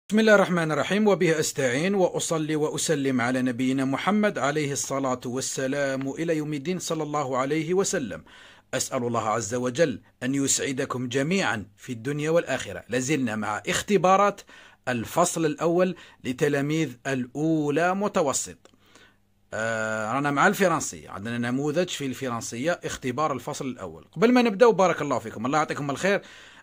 بسم الله الرحمن الرحيم وبه أستعين وأصلي وأسلم على نبينا محمد عليه الصلاة والسلام إلى يوم الدين صلى الله عليه وسلم. أسأل الله عز وجل أن يسعدكم جميعا في الدنيا والآخرة. لازلنا مع اختبارات الفصل الأول لتلاميذ الأولى متوسط. رانا مع الفرنسية، عندنا نموذج في الفرنسية اختبار الفصل الأول. قبل ما نبدأ بارك الله فيكم، الله يعطيكم الخير،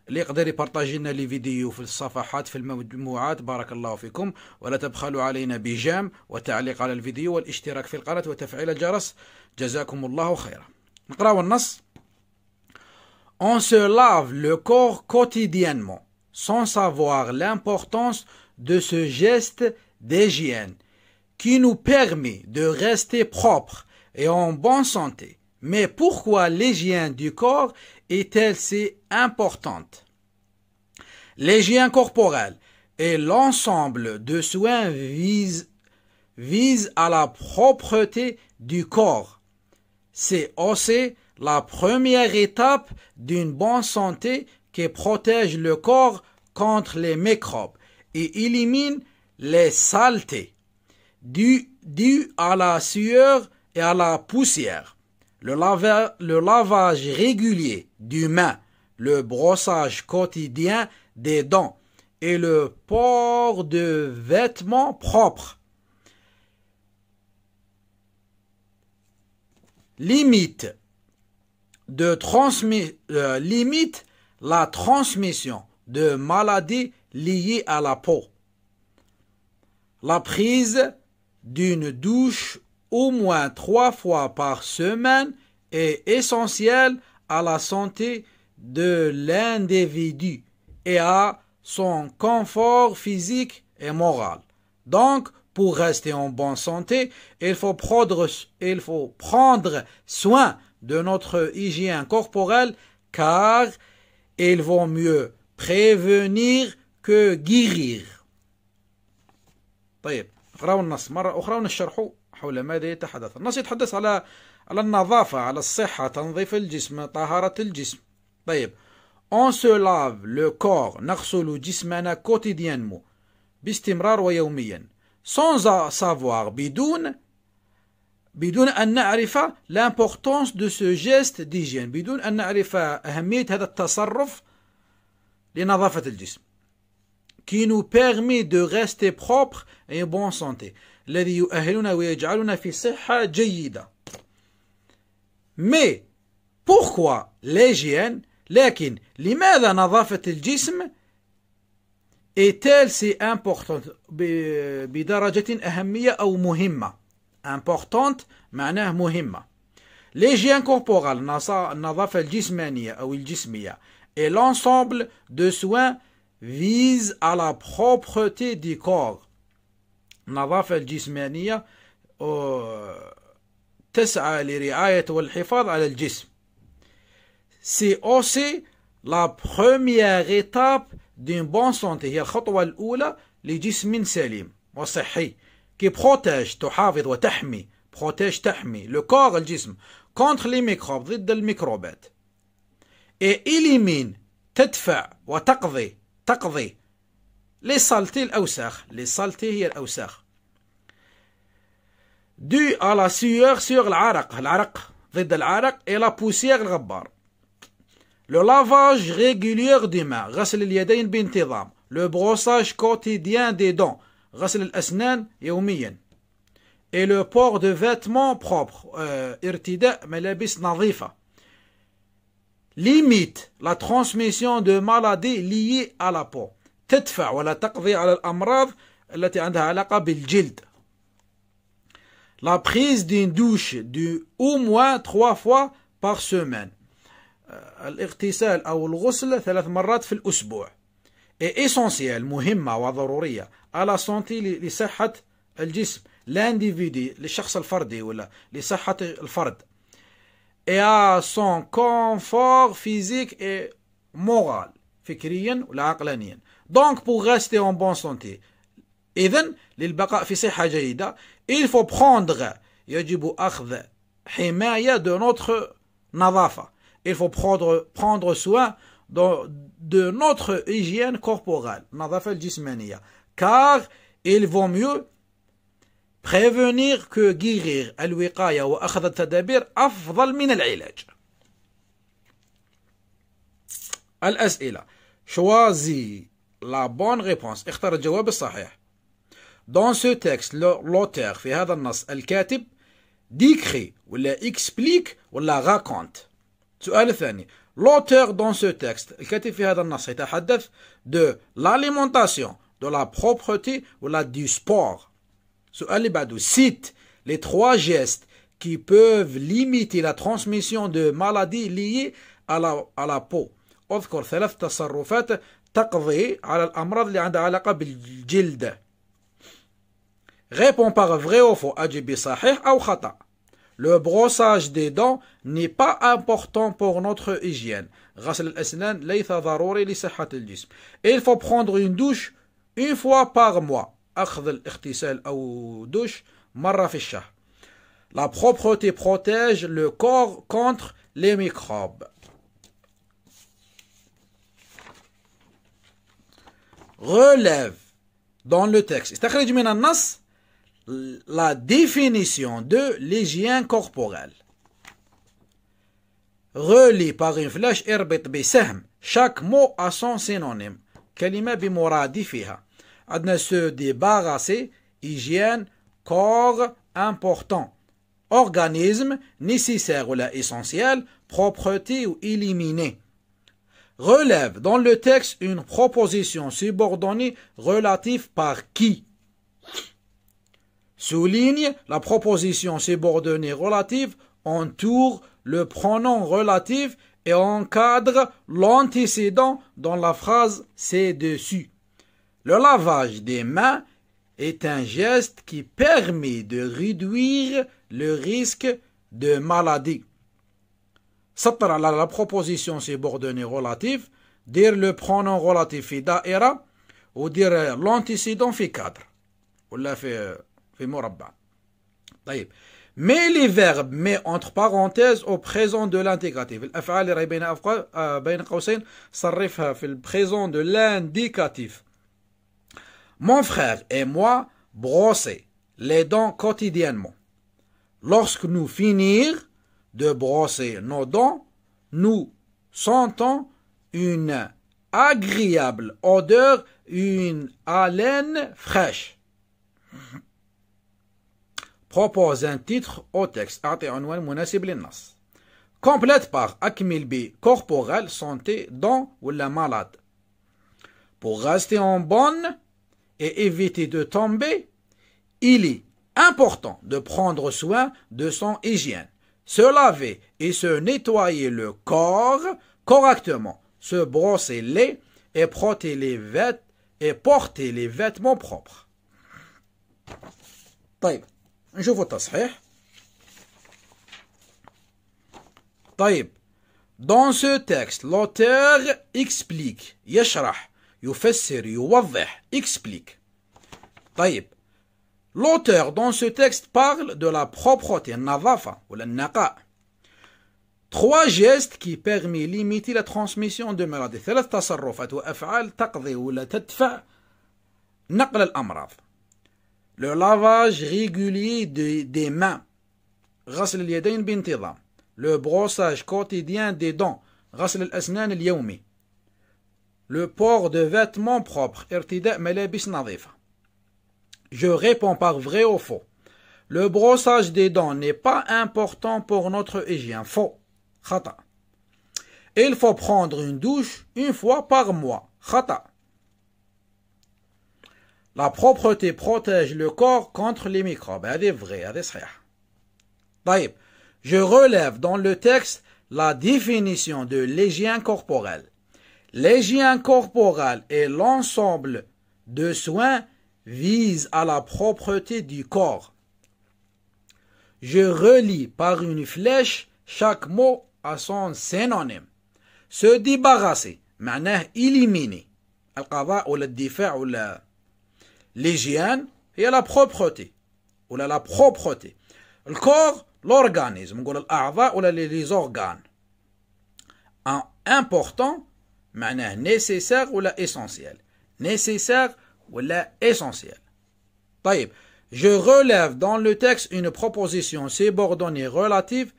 اللي يقدر يبارطاجي لنا لي فيديو في الصفحات في المجموعات بارك الله فيكم، ولا تبخلوا علينا بجام وتعليق على الفيديو والاشتراك في القناة وتفعيل الجرس، جزاكم الله خيرا. نقراو النص. On se lave le corps quotidiennement sans savoir l'importance de ce geste d'hygiène qui nous permet de rester propre et en bonne santé. Mais pourquoi l'hygiène du corps est-elle si importante? L'hygiène corporelle et l'ensemble de soins visent à la propreté du corps. C'est aussi la première étape d'une bonne santé qui protège le corps contre les microbes et élimine les saletés dues à la sueur et à la poussière. Le lavage régulier du main, le brossage quotidien des dents et le port de vêtements propres limite la transmission de maladies liées à la peau. La prise d'une douche au moins 3 fois par semaine est essentielle à la santé de l'individu et à son confort physique et moral. Donc, pour rester en bonne santé, il faut prendre soin de notre hygiène corporelle, car il vaut mieux prévenir que guérir. طيب، اقرأوا النص مرة أخرى ونشرحوا حول ماذا يتحدث. النص يتحدث على النظافة، على الصحة، تنظيف الجسم، طهارة الجسم. طيب، on se lave le corps، نغسل جسمنا quotidiennement باستمرار ويوميا، sans savoir، بدون أن نعرف l'importance de ce geste d'hygiène، بدون أن نعرف أهمية هذا التصرف لنظافة الجسم، qui nous permet de rester propre et en bonne santé، الذي يؤهلنا ويجعلنا في صحة جيدة. Mais pourquoi l'hygiène؟ لكن لماذا نظافة الجسم est-elle si importante؟ بدرجة أهمية أو مهمة. importante معناه مهمة. l'hygiène corporelle، النظافة الجسمانية أو الجسمية، et l'ensemble de soins vise à la propreté du corps. النظافة الجسمانية تسعى لرعاية والحفاظ على الجسم. C'est aussi la première étape d'une bonne santé، هي الخطوة الأولى لجسم سليم وصحي، qui protège، تحافظ وتحمي، protège تحمي le corps، الجسم، contre les microbes، ضد الميكروبات، et élimine، تدفع وتقضي les saletés، الأوساخ، les saletés هي الأوساخ، dû à la sueur، sur العرق ضد العرق، et la poussière، الغبار. le lavage régulier des mains، غسل اليدين بانتظام، le brossage quotidien des dents، غسل الأسنان يوميا، et le port de vêtements propres، ارتداء ملابس نظيفة، limite la transmission de maladies liées à la peau، تدفع ولا تقضي على الأمراض التي عندها علاقة بالجلد. la prise d'une douche au moins 3 fois par semaine، الاغتسال أو الغسل 3 مرات في الأسبوع، est essentielle، مهمة وضرورية، à la santé، لصحة الجسم، l'individu، للشخص الفردي ولا لصحة الفرد، et à son confort physique et moral، فكريا ولا عقلانيا. donc pour rester en bonne santé، إذن للبقاء في صحة جيدة، il faut prendre، يجب أخذ حماية de notre نظافة، il faut prendre soin de notre hygiène corporelle، النظافة الجسمانية، car il vaut mieux prévenir que guérir. الوقاية وأخذ التدابير أفضل من العلاج. الأسئلة. Choisis la bonne réponse. اختر الجواب الصحيح. Dans ce texte, l'auteur في هذا النص الكاتب décrit ولا explique ولا raconte. السؤال الثاني. L'auteur dans ce texte الكاتب في هذا النص يتحدث de l'alimentation, de la propreté ولا du sport. السؤال اللي بعده. Cite les 3 gestes qui peuvent limiter la transmission de maladies liées à la peau. اذكر 3 تصرفات تقضي على الأمراض اللي عندها علاقة بالجلد. Réponds par vrai ou faux. أجب بصحيح أو خطأ. Le brossage des dents n'est pas important pour notre hygiène. غسل الأسنان ليس ضروري لصحة الجسم. Il faut prendre une douche une fois par mois. أخذ الاغتسال أو douche مرة في الشهر. La propreté protège le corps contre les microbes. Relève dans le texte. استخرج من النص la définition de l'hygiène corporelle. Relie par une flèche. اربط بسهم. Chaque mot a son synonyme. كلمة بمرادفها. عندنا se débarrasser, hygiène, corps, important, organisme, nécessaire ou essentiel, propreté ou éliminer. Relève dans le texte une proposition subordonnée relative par qui. Souligne la proposition subordonnée relative, entoure le pronom relatif et encadre l'antécédent dans la phrase ci-dessus. Le lavage des mains est un geste qui permet de réduire le risque de maladie. سطر على la proposition subordonnée relative, dire le pronom relatif في دائرة ودير l'antécédent في cadre ولا في مربع. طيب. Mais les verbes met entre parenthèses au présent de l'indicatif. الأفعال اللي بين قوسين صرفها في le présent de l'indicatif. Mon frère et moi brosser les dents quotidiennement. Lorsque nous finissons de brosser nos dents, nous sentons une agréable odeur, une haleine fraîche. Propose un titre au texte. أعطي عنوان مناسب للنص. Complète par أكمل ب corporel, santé, dents ou la malade. Pour rester en bonne et éviter de tomber, il est important de prendre soin de son hygiène. Se laver et se nettoyer le corps correctement, se brosser les et porter les vêtements propres. طيب نشوف التصحيح. طيب. Dans ce texte, l'auteur explique, يشرح, يفسر, يوضح, explique. طيب. L'auteur dans ce texte parle de la propreté, النظافة ولا النقاء. 3 gestes qui permettent de limiter la transmission de maladies. 3 تصرفات وأفعال تقضي ولا تدفع نقل الأمراض. Le lavage régulier des mains. غسل اليدين بانتظام. Le brossage quotidien des dents. غسل الأسنان اليومي. Le port de vêtements propres. ارتداء ملابس نظيفة. Je réponds par vrai ou faux. Le brossage des dents n'est pas important pour notre hygiène. Faux. خطأ. Il faut prendre une douche une fois par mois. خطأ. La propreté protège le corps contre les microbes. هذه vrai, هذه صحيح. طيب. Je relève dans le texte la définition de l'hygiène corporelle. L'hygiène corporelle est l'ensemble de soins vise à la propreté du corps. Je relie par une flèche chaque mot à son synonyme. Se débarrasser معناه éliminer. القضاء ولا الدفاع ولا l'hygiène هي la propreté ولا la propreté. Le corps l'organisme نقول الأعضاء ولا les organes. Important معناه nécessaire ولا essentiel. Nécessaire ولا essentiel. طيب, je relève dans le texte une proposition subordonnée relative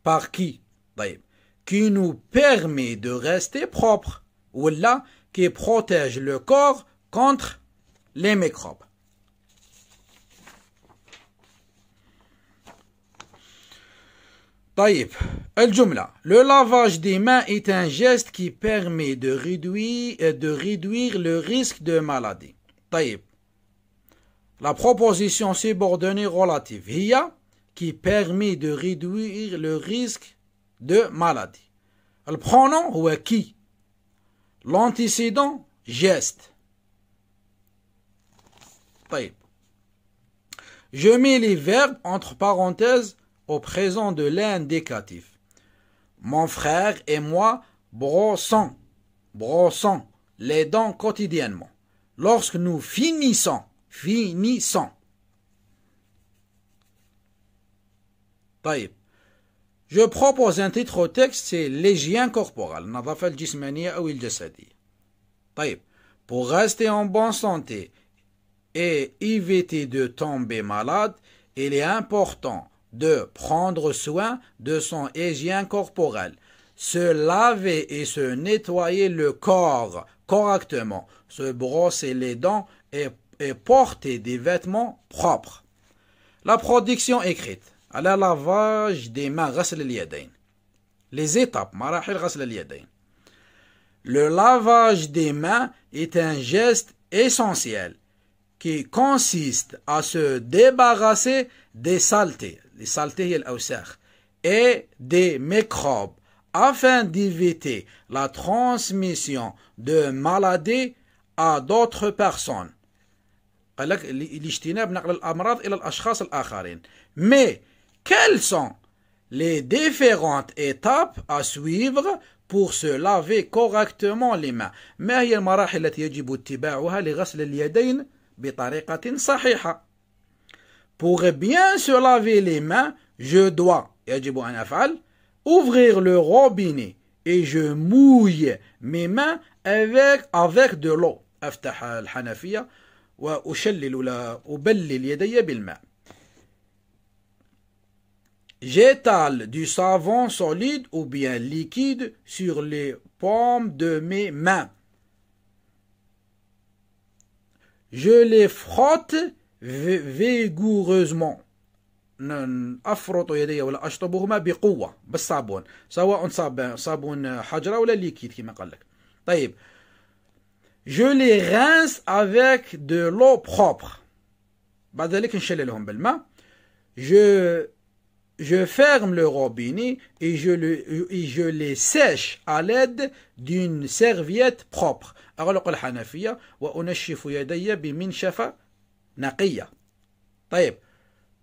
par qui? طيب, qui nous permet de rester propre ولا qui protège le corps contre les microbes. طيب, الجملة. Le lavage des mains est un geste qui permet de réduire le risque de maladie. طيب, la proposition subordonnée relative هي qui permet de réduire le risque de maladie. Le pronom هو qui. L'antécédent geste. طيب, je mets les verbes entre parenthèses au présent de l'indicatif. Mon frère et moi brossons les dents quotidiennement. Lorsque nous finissons. طيب, je propose un titre au texte, c'est l'hygiène corporelle, النظافة الجسمانية أو الجسدية. طيب, pour rester en bonne santé et éviter de tomber malade, il est important de prendre soin de son hygiène corporelle, se laver et se nettoyer le corps correctement, se brosser les dents et porter des vêtements propres. La production écrite. على lavage des mains, غسل اليدين. Les étapes, مراحل غسل اليدين. Le lavage des mains est un geste essentiel qui consiste à se débarrasser des saletés, les saletés هي الأوساخ, et des microbes afin d'éviter la transmission de maladies à d'autres personnes. قال لك لاجتناب نقل الأمراض إلى الأشخاص الآخرين. Mais quelles sont les différentes étapes à suivre pour se laver correctement les mains? ما هي المراحل التي يجب اتباعها لغسل اليدين بطريقة صحيحة? Pour bien se laver les mains, je dois, يجب أن أفعل, ouvrir le robinet et je mouille mes mains avec de l'eau. أفتح الحنفية وأشلل ولا أبلل يدي بالماء. J'étale du savon solide ou bien liquide sur les paumes de mes mains. Je les frotte vigoureusement. أفرط يدي ولا أشطبهما بقوة بالصابون سواء صابون حجرة ولا ليكيد كما قال لك. طيب, je les rince avec de l'eau propre. بعد ذلك نشللهم بالماء. Je ferme le robinet et je les sèche à l'aide d'une serviette propre. أغلق الحنفية وأنشف يدي بمنشفة نقية. طيب,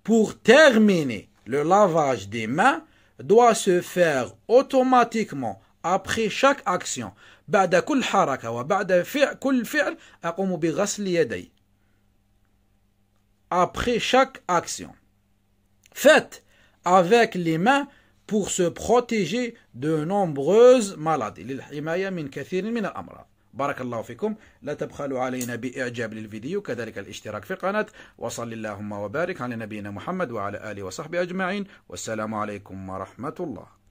pour terminer, le lavage des mains doit se faire automatiquement après chaque action. بعد كل حركة وبعد كل فعل أقوم بغسل يدي. Après chaque action. Faites avec les mains pour se protéger de nombreuses maladies. للحماية من كثير من الأمراض. بارك الله فيكم. لا تبخلوا علينا بإعجاب للفيديو كذلك الاشتراك في القناة. وصل اللهم وبارك على نبينا محمد وعلى آله وصحبه أجمعين. والسلام عليكم ورحمة الله.